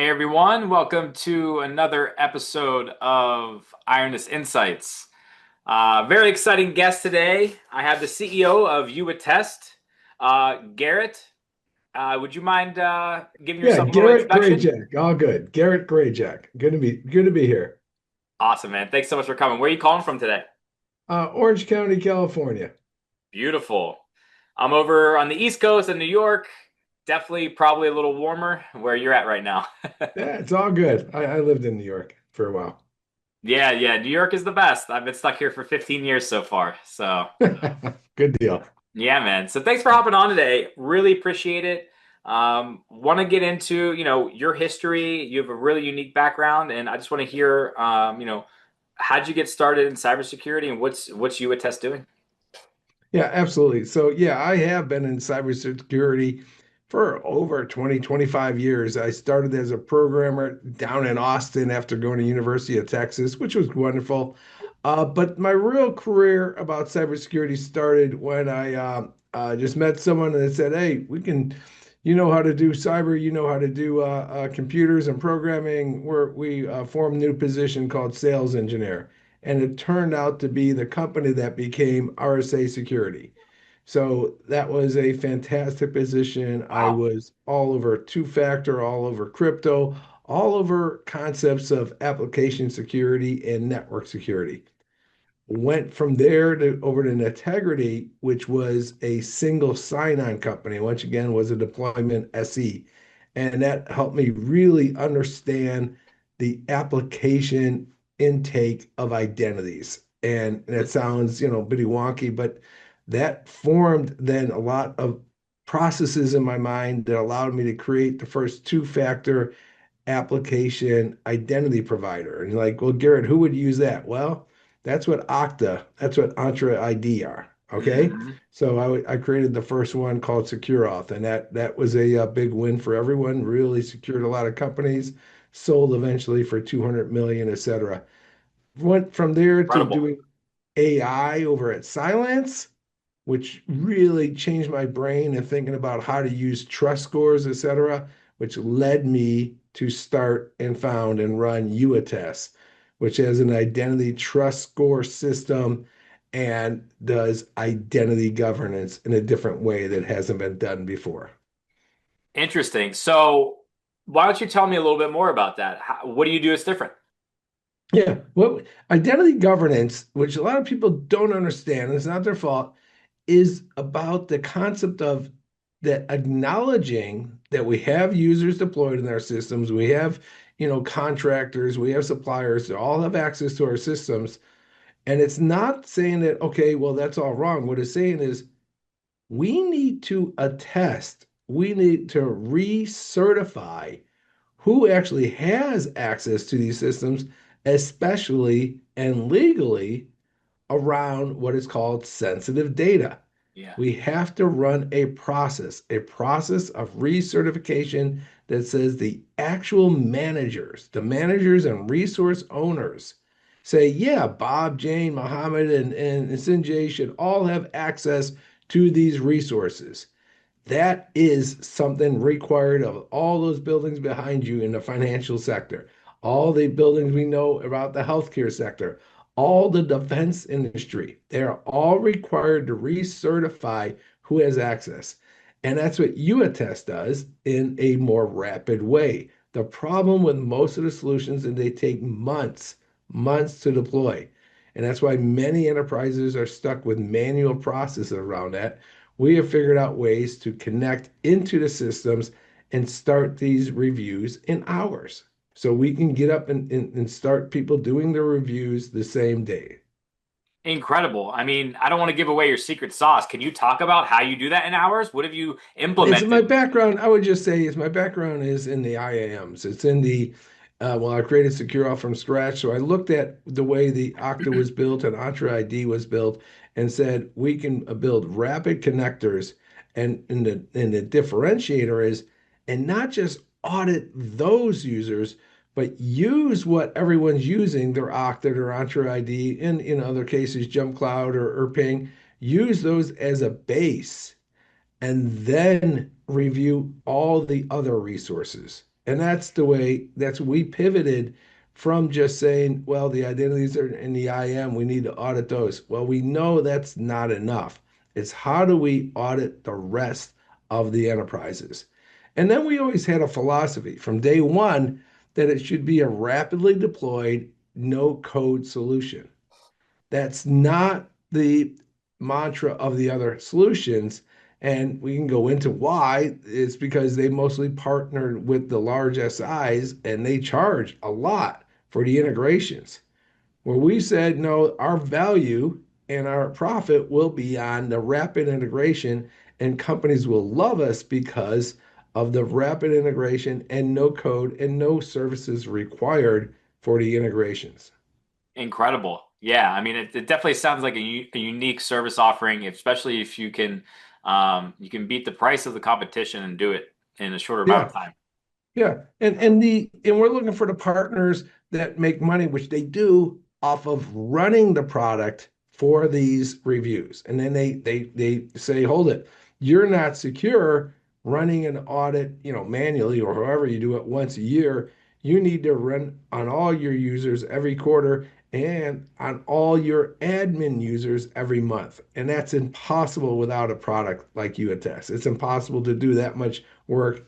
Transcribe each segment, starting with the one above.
Hey everyone, welcome to another episode of Ironis Insights. Very exciting guest today. I have the CEO of YouAttest, Garret. Would you mind giving Yeah, yourself a little Garret introduction? Grajek. All good. Garret Grajek. Good to be here. Awesome, man. Thanks so much for coming. Where are you calling from today? Orange County, California. Beautiful. I'm over on the East Coast in New York. Definitely, probably a little warmer where you're at right now. Yeah, it's all good. I lived in New York for a while. Yeah, yeah. New York is the best. I've been stuck here for 15 years so far. So. Good deal. Yeah, man. So thanks for hopping on today. Really appreciate it. Want to get into, your history. You have a really unique background, and I just want to hear, how'd you get started in cybersecurity and what's you attest doing? Yeah, absolutely. So, yeah, I have been in cybersecurity for over 20, 25 years. I started as a programmer down in Austin after going to University of Texas, which was wonderful. But my real career about cybersecurity started when I just met someone and they said, "Hey, you know how to do cyber, you know how to do computers and programming." We formed a new position called sales engineer, and it turned out to be the company that became RSA Security. So that was a fantastic position. I Wow. was all over two-factor, all over crypto, all over concepts of application security and network security. Went from there to over to Integrity, which was a single sign-on company. Once again, was a deployment SE. And that helped me really understand the application intake of identities. And that sounds, bitty wonky, but that formed then a lot of processes in my mind that allowed me to create the first two-factor application identity provider. And you're like, well, Garrett, who would use that? Well, that's what Entra ID are. Okay. Hmm. So I created the first one called SecureAuth, and that was a big win for everyone. Really secured a lot of companies, sold eventually for 200 million, et cetera. Went from there to Incredible. doing AI over at Silence, which really changed my brain and thinking about how to use trust scores, et cetera, which led me to start and found and run YouAttest, which has an identity trust score system and does identity governance in a different way that hasn't been done before. Interesting. So why don't you tell me a little bit more about that? What do you do that's different? Yeah, what identity governance, which a lot of people don't understand, and it's not their fault, is about the concept of that acknowledging that we have users deployed in our systems, we have, contractors, we have suppliers, they all have access to our systems. And it's not saying that, okay, well, that's all wrong. What it's saying is we need to attest, we need to recertify who actually has access to these systems, especially and legally around what is called sensitive data. Yeah. We have to run a process of recertification that says the actual managers, the managers and resource owners say, yeah, Bob, Jane, Mohammed, and Sinjay should all have access to these resources. That is something required of all those buildings behind you in the financial sector, all the buildings we know about the healthcare sector, all the defense industry. They are all required to recertify who has access. And that's what UAttest does in a more rapid way. The problem with most of the solutions is they take months to deploy. And that's why many enterprises are stuck with manual processes around that. We have figured out ways to connect into the systems and start these reviews in hours. So we can get up and start people doing the reviews the same day. Incredible. I mean, I don't want to give away your secret sauce. Can you talk about how you do that in hours? What have you It's my implemented? background. I would just say is my background is in the IAMs. It's in the well, I created SecureAuth from scratch. So I looked at the way the Okta was built and Entra ID was built and said we can build rapid connectors. And the differentiator is and not just audit those users, but use what everyone's using, their Okta or Entra ID, and in other cases, Jump Cloud or Ping, use those as a base and then review all the other resources. And that's we pivoted from just saying, well, the identities are in the IAM, we need to audit those. Well, we know that's not enough. It's how do we audit the rest of the enterprises? And then we always had a philosophy from day one that it should be a rapidly deployed, no code solution. That's not the mantra of the other solutions. And we can go into why. It's because they mostly partnered with the large SIs and they charge a lot for the integrations. Where we said, no, our value and our profit will be on the rapid integration, and companies will love us because of the rapid integration and no code and no services required for the integrations. Incredible. Yeah, I mean, it definitely sounds like a unique service offering, especially if you can beat the price of the competition and do it in a shorter amount Yeah. of time. Yeah, and we're looking for the partners that make money, which they do off of running the product for these reviews. And then they say, hold it, you're not secure running an audit, manually or however you do it once a year. You need to run on all your users every quarter and on all your admin users every month. And that's impossible without a product like YouAttest. It's impossible to do that much work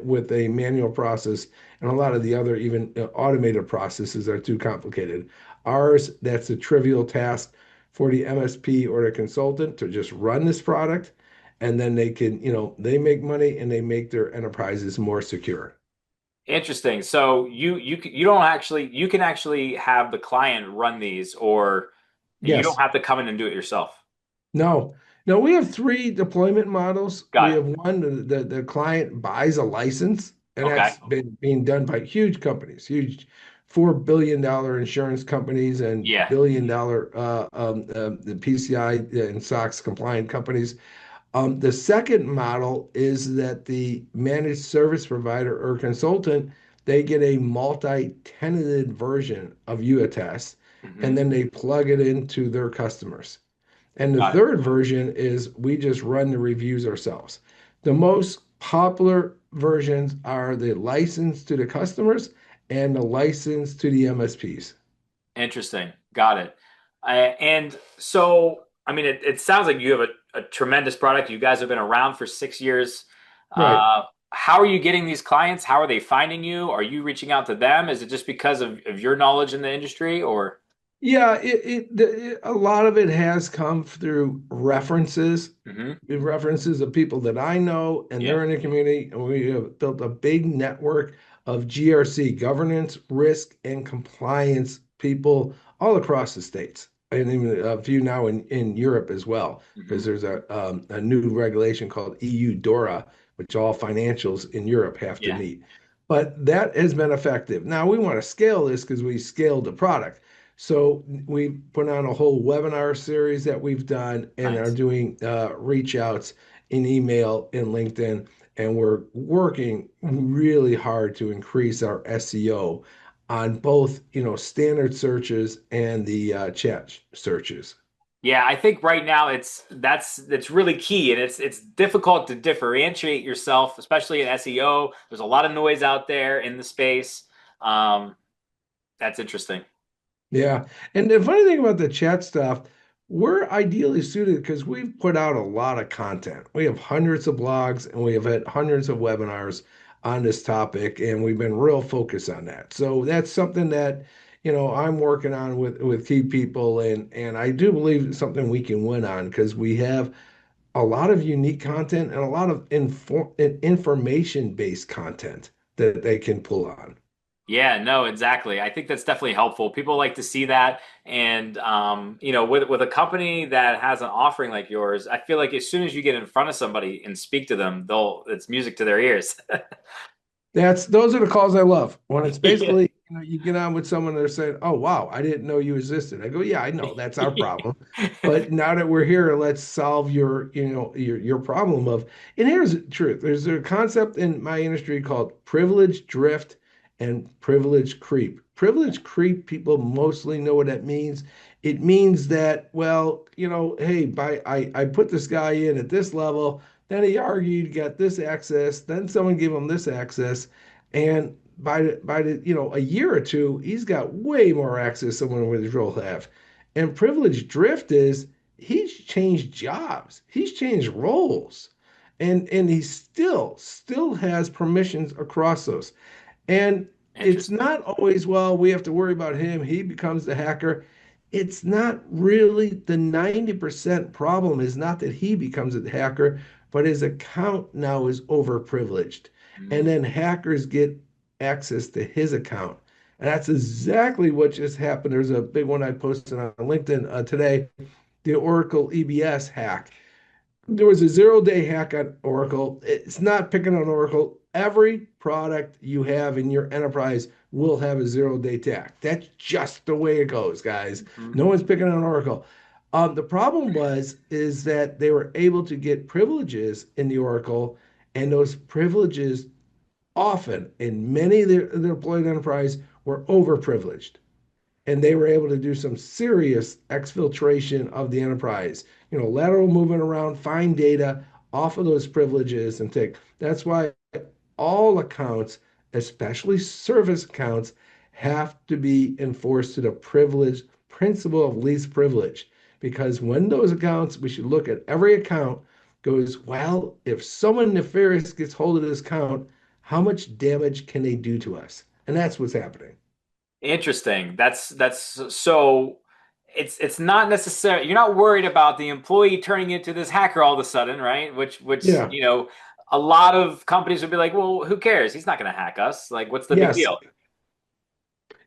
with a manual process, and a lot of the other even automated processes are too complicated. Ours, that's a trivial task for the MSP or the consultant to just run this product, and then they can, they make money and they make their enterprises more secure. Interesting. So you don't actually you can actually have the client run these, or you don't Yes. have to come in and do it yourself. No, no, we have three deployment models. We Got it. have one, the client buys a license, and Okay. that's been being done by huge companies, huge $4 billion insurance companies and Yeah. billion-dollar the PCI and SOX compliant companies. The second model is that the managed service provider or consultant, they get a multi-tenanted version of UATest, Hmm. and then they plug it into their customers. And the Got it. third version is we just run the reviews ourselves. The most popular versions are the license to the customers and the license to the MSPs. Interesting. Got it. And so, I mean, it sounds like you have a tremendous product. You guys have been around for 6 years. Right. How are you getting these clients? How are they finding you? Are you reaching out to them? Is it just because of your knowledge in the industry, or? Yeah, a lot of it has come through Hmm. references of people that I know, and Yeah. they're in the community, and we have built a big network of GRC, governance, risk, and compliance people all across the states, and even a few now in Europe as well, because Hmm. there's a new regulation called EU DORA, which all financials in Europe have to Yeah. meet. But that has been effective. Now we want to scale this because we scaled the product. So we put on a whole webinar series that we've done and are Nice. doing reach outs in email in LinkedIn. And we're working really hard to increase our SEO on both, standard searches and the chat searches. Yeah, I think right now that's really key, and it's difficult to differentiate yourself, especially in SEO. There's a lot of noise out there in the space. Um, that's interesting. Yeah. And the funny thing about the chat stuff, we're ideally suited because we've put out a lot of content. We have hundreds of blogs and we have had hundreds of webinars on this topic, and we've been real focused on that. So that's something that, I'm working on with key people, and I do believe it's something we can win on because we have a lot of unique content and a lot of information-based content that they can pull on. Yeah, no, exactly. I think that's definitely helpful. People like to see that, and with a company that has an offering like yours, I feel like as soon as you get in front of somebody and speak to them, it's music to their ears. Those are the calls I love. When it's Yeah. basically, you get on with someone, they're saying, "Oh wow, I didn't know you existed." I go, "Yeah, I know. That's our problem. But now that we're here, let's solve your problem of." And here's the truth. There's a concept in my industry called privilege drift and privilege creep. Privilege creep, people mostly know what that means. It means that, well, hey, I put this guy in at this level, then he argued, got this access, then someone gave him this access. And by a year or two, he's got way more access than someone with his role have. And privilege drift is he's changed jobs, he's changed roles, and he still has permissions across those. And it's Interesting. not always, well, we have to worry about him. He becomes the hacker. It's not really the 90% problem is not that he becomes a hacker, but his account now is overprivileged. And Mm, then hackers get access to his account. And that's exactly what just happened. There's a big one I posted on LinkedIn today, the Oracle EBS hack. There was a 0 day hack on Oracle. It's not picking on Oracle. Every product you have in your enterprise will have a 0 day hack. That's just the way it goes, guys. mhm. No one's picking on Oracle. The problem is that they were able to get privileges in the Oracle, and those privileges often in many of their deployed enterprise were overprivileged, and they were able to do some serious exfiltration of the enterprise, lateral movement around, find data off of those privileges and take. That's why all accounts, especially service accounts, have to be enforced to the privilege principle of least privilege. Because when those accounts, we should look at every account, goes, well, if someone nefarious gets hold of this account, how much damage can they do to us? And that's what's happening. Interesting. That's so it's not necessary. You're not worried about the employee turning into this hacker all of a sudden, right? Which, Yeah. a lot of companies would be like, well, who cares? He's not going to hack us. Like, what's the big Yes. deal? Yeah.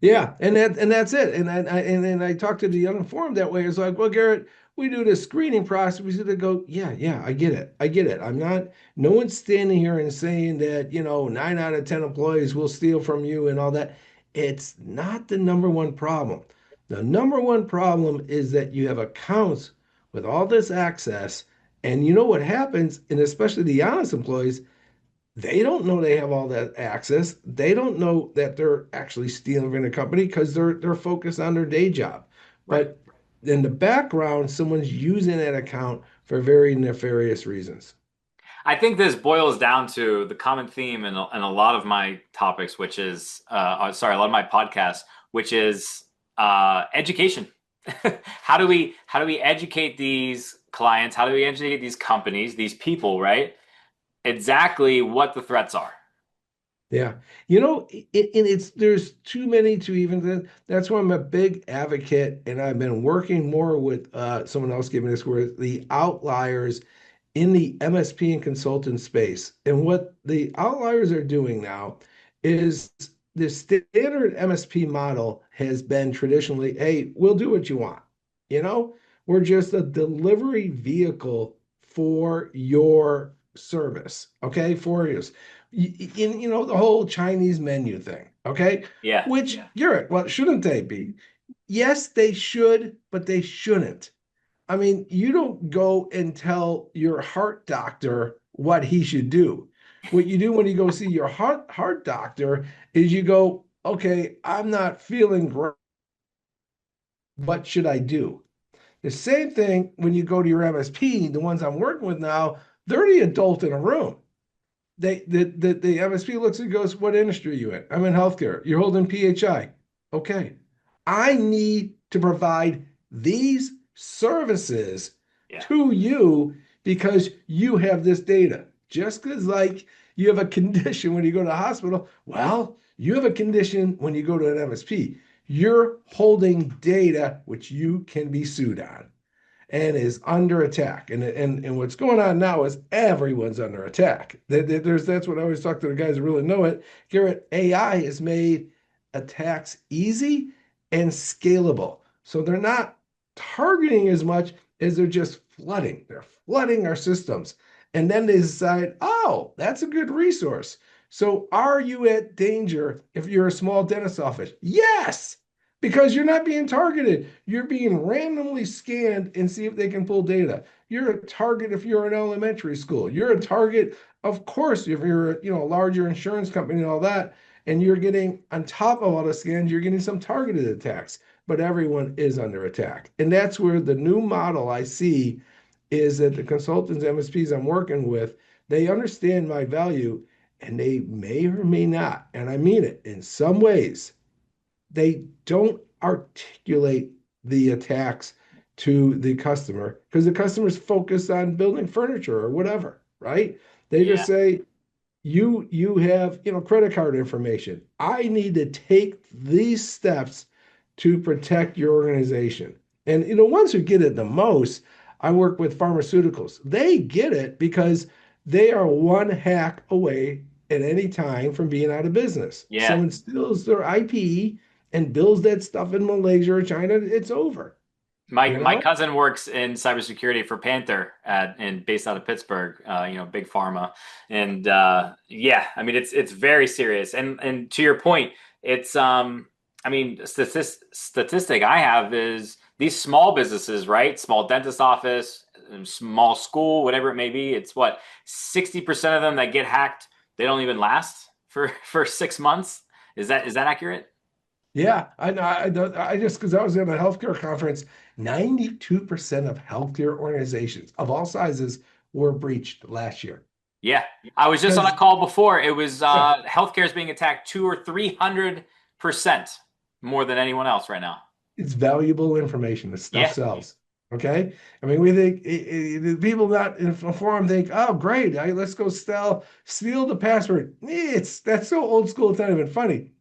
Yeah, and that's it. And then I talked to the uninformed that way. It's like, well, Garrett, we do the screening process. We sort of go, yeah, yeah, I get it. I get it. I'm not, no one's standing here and saying that, 9 out of 10 employees will steal from you and all that. It's not the number one problem. The number one problem is that you have accounts with all this access, and you know what happens, and especially the honest employees, they don't know they have all that access. They don't know that they're actually stealing from the company because they're focused on their day job. Right. But in the background, someone's using that account for very nefarious reasons. I think this boils down to the common theme in a lot of my topics, which is, sorry, a lot of my podcasts, which is education. How do we educate these clients? How do we educate these companies, these people, right? Exactly what the threats are. Yeah. It's there's too many to even, that's why I'm a big advocate, and I've been working more with someone else giving this where the outliers in the MSP and consultant space. And what the outliers are doing now is the standard MSP model has been traditionally, hey, we'll do what you want. You know, we're just a delivery vehicle for your service. Okay. For you. The whole Chinese menu thing. Okay. Yeah. Which, you're right. Well, shouldn't they be? Yes, they should, but they shouldn't. I mean, you don't go and tell your heart doctor what he should do. What you do when you go see your heart doctor is you go, okay, I'm not feeling great. What should I do? The same thing when you go to your MSP, the ones I'm working with now, they're the adult in a room. The MSP looks and goes, what industry are you in? I'm in healthcare. You're holding PHI. Okay. I need to provide these services Yeah. to you because you have this data. Just because, like, you have a condition when you go to the hospital, well, you have a condition when you go to an MSP. You're holding data which you can be sued on and is under attack. And what's going on now is everyone's under attack. That's what I always talk to the guys who really know it. Garrett, AI has made attacks easy and scalable. So they're not targeting as much as they're just flooding. They're flooding our systems. And then they decide, oh, that's a good resource. So are you at danger if you're a small dentist office? Yes, because you're not being targeted. You're being randomly scanned and see if they can pull data. You're a target if you're an elementary school. You're a target, of course, if you're a larger insurance company and all that, and you're getting on top of all the scans, you're getting some targeted attacks. But everyone is under attack. And that's where the new model I see is that the consultants, MSPs I'm working with, they understand my value, and they may or may not, and I mean it, in some ways, they don't articulate the attacks to the customer because the customer's focused on building furniture or whatever, right? They just Yeah. say, you have, credit card information. I need to take these steps to protect your organization. And ones who get it the most, I work with pharmaceuticals. They get it because they are one hack away at any time from being out of business. Yeah. Someone steals their IP and builds that stuff in Malaysia or China, it's over, My you my know? cousin works in cybersecurity for Panther and based out of Pittsburgh, big pharma. And yeah, I mean it's very serious. And to your point, it's I mean statistic I have is these small businesses, right? Small dentist office, small school, whatever it may be, it's what 60% of them that get hacked, they don't even last for 6 months. Is that accurate? Yeah, I know. I just because I was in a healthcare conference, 92% of healthcare organizations of all sizes were breached last year. Yeah, I was just on a Because call before. It was yeah, healthcare is being attacked 200 or 300% more than anyone else right now. it's valuable information. The stuff Yeah, sells. Okay. I mean, we think the people not informed think, oh, great, let's go steal the password. That's so old school. It's not even funny.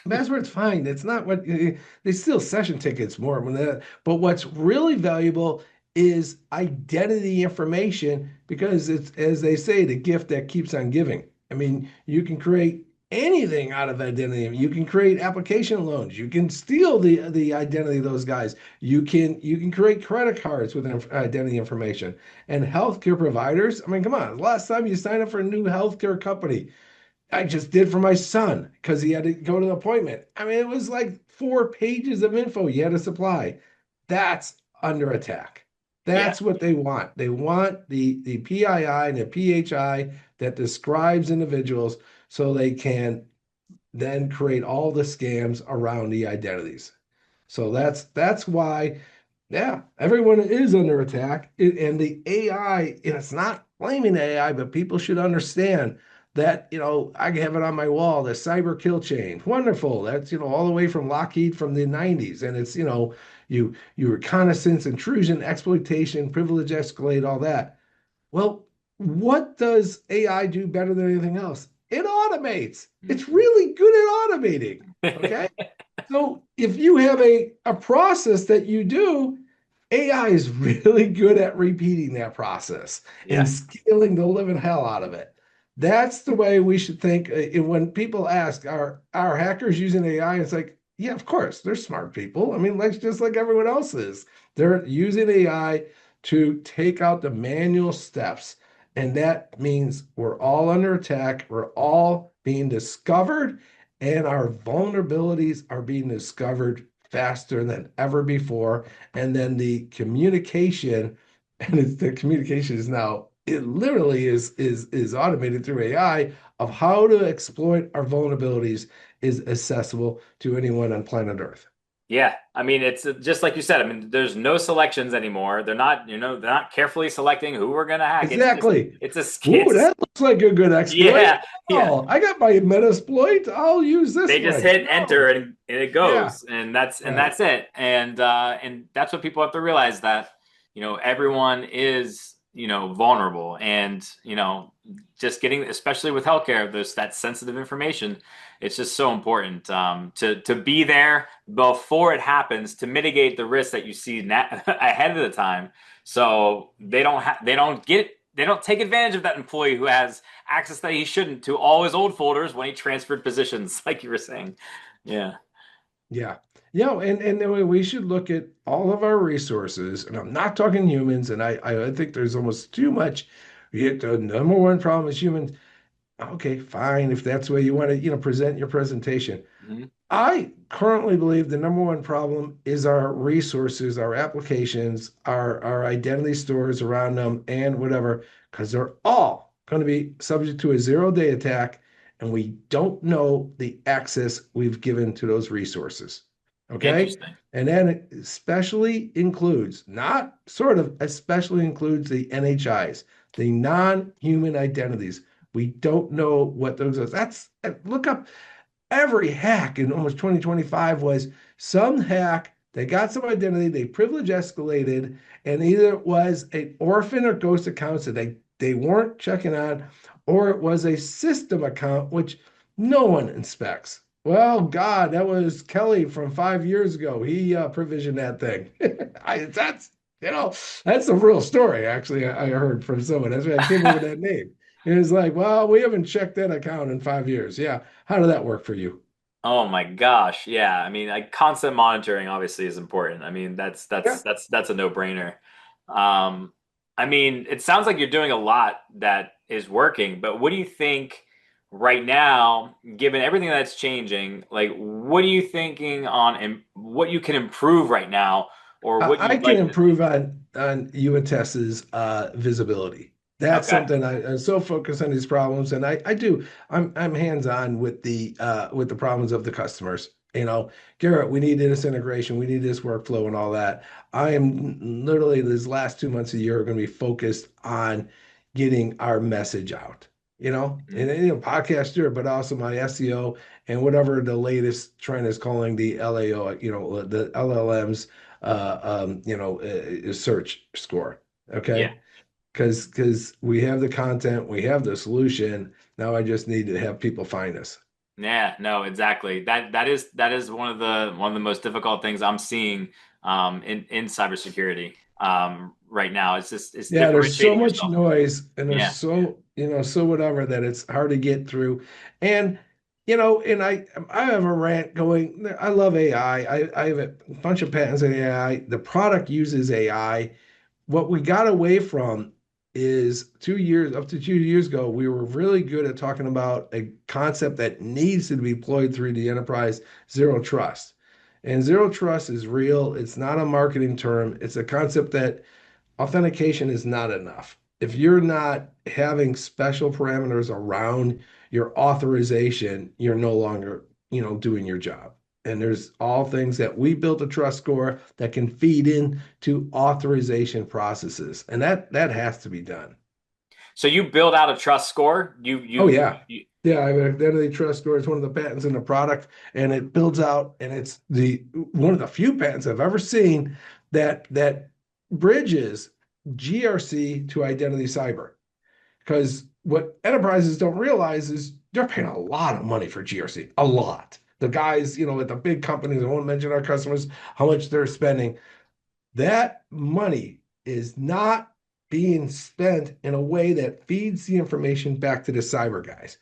Password's fine. It's not what they steal session tickets more than that. But what's really valuable is identity information because it's, as they say, the gift that keeps on giving. I mean, you can create anything out of identity. You can create application loans. You can steal the identity of those guys. You can create credit cards with identity information. And healthcare providers, I mean, come on, last time you signed up for a new healthcare company, I just did for my son because he had to go to an appointment. I mean, it was like 4 pages of info you had to supply. That's under attack. yeah, That's what they want. They want the PII and the PHI that describes individuals so they can then create all the scams around the identities. So that's why, yeah, everyone is under attack. And the AI, and it's not blaming AI, but people should understand that, I have it on my wall, the cyber kill chain. Wonderful. That's, all the way from Lockheed from the 90s. And it's, you reconnaissance, intrusion, exploitation, privilege escalate, all that. Well, what does AI do better than anything else? It automates. It's Mhm. really good at automating. Okay. So if you have a process that you do, AI is really good at repeating that process and yeah, scaling the living hell out of it. That's the way we should think. And when people ask, are hackers using AI? It's like, yeah, of course, they're smart people. I mean, like just like everyone else is. They're using AI to take out the manual steps. And that means we're all under attack. We're all being discovered and our vulnerabilities are being discovered faster than ever before. And then the communication, and the communication is now, it literally is automated through AI of how to exploit our vulnerabilities is accessible to anyone on planet Earth. yeah. I mean, it's just like you said. I mean, there's no selections anymore. They're not carefully selecting who we're gonna hack. It's just, Exactly. it's a, Ooh, it's a, that looks like a good exploit. yeah, yeah. Oh, I got my Metasploit. I'll use this They just one. hit enter No. and it Yeah. goes, and Right. that's it. And that's what people have to realize that everyone is vulnerable, and just getting, especially with healthcare, there's that sensitive information. It's just so important to be there before it happens to mitigate the risk that you see ahead of the time, so they don't take advantage of that employee who has access that he shouldn't to all his old folders when he transferred positions, like you were saying. Yeah. Yeah. And then we should look at all of our resources, and I'm not talking humans, and I think there's almost too much. The number one problem is humans. Okay, fine, if that's the way you want to, present your presentation. Mhm. I currently believe the number one problem is our resources, our applications, our identity stores around them, and whatever, because they're all going to be subject to a zero-day attack, and we don't know the access we've given to those resources. Okay? Interesting. And that especially includes, not sort of, especially includes the NHIs, the non-human identities. We don't know what those are. Look up every hack in almost 2025 was some hack. They got some identity, they privilege escalated, and either it was an orphan or ghost accounts that they weren't checking on, or it was a system account, which no one inspects. Well, God, that was Kelly from 5 years ago. He provisioned that thing. That's that's a real story. Actually, I heard from someone. That's why I came up with that name. It was like, well, we haven't checked that account in 5 years. Yeah, how did that work for you? Oh my gosh. Yeah. I mean, like constant monitoring obviously is important. I mean, Yeah. that's a no-brainer. Um, I mean, it sounds like you're doing a lot that is working, but what do you think right now, given everything that's changing, like what are you thinking on what you can improve right now or what I you'd can like to improve on UAttest's visibility. That's Okay. something I'm so focused on these problems, and I do. I'm hands-on with the problems of the customers. Garrett, we need this integration, we need this workflow and all that. I am literally these last 2 months of the year are going to be focused on getting our message out. Mhm. Podcast here, but also my SEO and whatever the latest trend is calling the LAO, the LLMs search score. Yeah. Okay. Because we have the content, we have the solution. Now I just need to have people find us. Yeah, no, exactly. That is one of the most difficult things I'm seeing in cybersecurity right now. It's Yeah, there's so differentiating much yourself. noise and there's Yeah. so whatever that it's hard to get through. And and I have a rant going. I love AI. I have a bunch of patents in AI. The product uses AI. What we got away from is 2 years, up to 2 years ago, we were really good at talking about a concept that needs to be deployed through the enterprise, zero trust. And zero trust is real. It's not a marketing term. It's a concept that authentication is not enough. If you're not having special parameters around your authorization, you're no longer, doing your job. And there's all things that we built a trust score that can feed into authorization processes. And that has to be done. So you build out a trust score. Oh yeah. Yeah, I mean, identity trust score is one of the patents in the product, and it builds out, and it's the one of the few patents I've ever seen that bridges GRC to identity cyber. Because what enterprises don't realize is they're paying a lot of money for GRC, a lot. The guys, at the big companies, I won't mention our customers, how much they're spending. That money is not being spent in a way that feeds the information back to the cyber guys.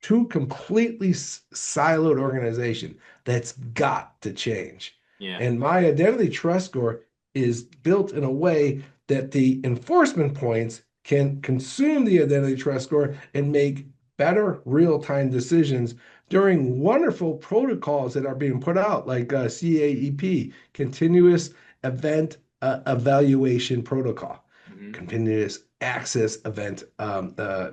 Two completely siloed organization that's got to change. Yeah. And my identity trust score is built in a way that the enforcement points can consume the identity trust score and make better real-time decisions during wonderful protocols that are being put out, like CAEP, continuous event evaluation protocol, Hmm. continuous access event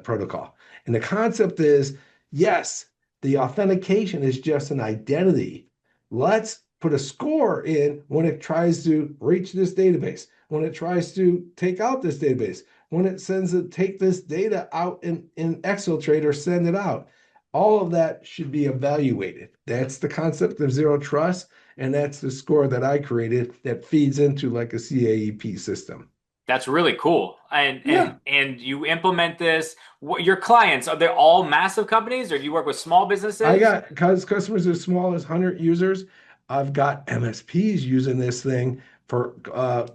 protocol. And the concept is, yes, the authentication is just an identity. Let's put a score in when it tries to reach this database, when it tries to take out this database, when it sends it, take this data out in Exfiltrate, send it out. All of that should be evaluated. That's the concept of zero trust. And that's the score that I created that feeds into like a CAEP system. That's really cool. And Yeah. you implement this. Your clients, are they all massive companies or do you work with small I businesses? got customers as small as 100 users. I've got MSPs using this thing for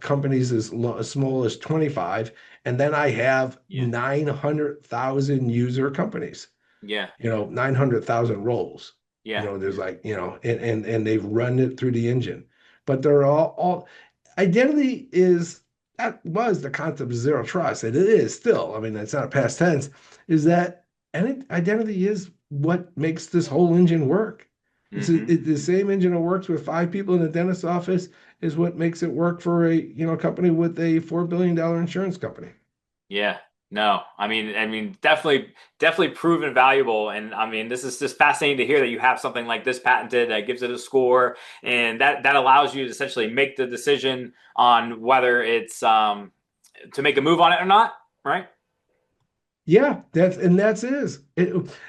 companies as small as 25. And then I have Yeah. 900,000 user companies, Yeah. 900,000 roles. Yeah. There's like, and they've run it through the engine. But they're all identity is that was the concept of zero trust. And it is still, I mean, it's not a past tense, is that and identity is what makes this whole engine work. Hmm. The same engine that works with five people in a dentist's office is what makes it work for a company with a $4 billion insurance company. Yeah. No, definitely proven valuable. And I mean, this is just fascinating to hear that you have something like this patented that gives it a score, and that allows you to essentially make the decision on whether it's to make a move on it or not, right? Yeah,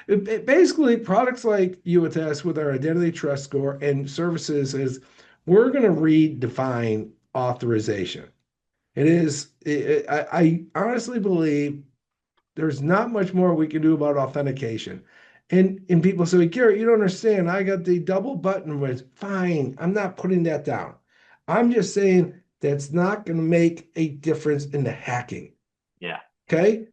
basically products like YouAttest with our identity trust score and services is we're going to redefine authorization. I honestly believe there's not much more we can do about authentication. And people say, Garrett, you don't understand. I got the double button with fine. I'm not putting that down. I'm just saying that's not going to make a difference in the hacking. Yeah. Okay.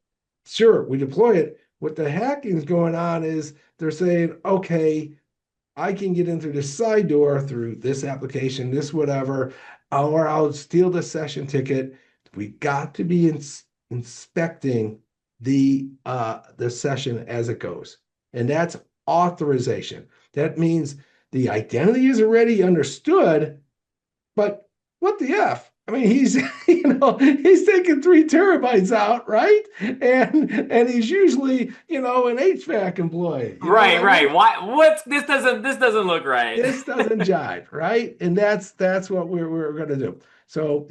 Sure, we deploy it. What the hacking is going on is they're saying, okay, I can get into this side door through this application, this whatever, or I'll steal the session ticket. We got to be inspecting the session as it goes, and that's authorization. That means the identity is already understood, but what the F? I mean, he's he's taking 3 terabytes out, right? And he's usually an HVAC employee. You know what Right, I mean? right. Why? What? This doesn't look right. This doesn't jive, right? And that's what we're going to do. So,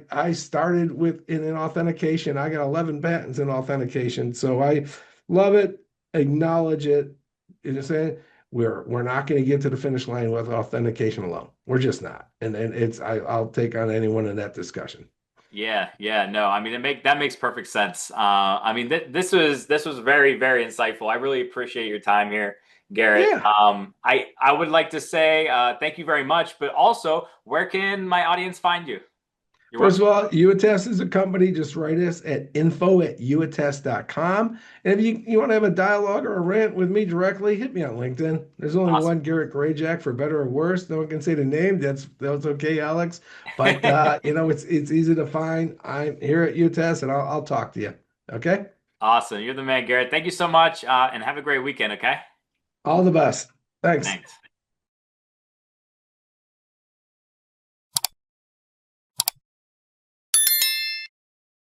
I started with in an authentication. I got 11 patents in authentication. So I love it, acknowledge it. You know, saying we're not going to get to the finish line with authentication alone. We're just not. And I'll take on anyone in that discussion. Yeah, yeah, no. I mean, that makes perfect sense. I mean, this was very, very insightful. I really appreciate your time here, Garrett. Yeah. I would like to say thank you very much, but also, where can my audience find you? Your First website? of all, YouAttest is a company. Just write us at info@youattest.com. And if you want to have a dialogue or a rant with me directly, hit me on LinkedIn. There's only Awesome. one Garret Grajek, for better or worse. No one can say the name. That's okay, Alex. But it's easy to find. I'm here at YouAttest, and I'll talk to you. Okay. Awesome. You're the man, Garrett. Thank you so much, and have a great weekend. Okay. All the best. Thanks. Thanks.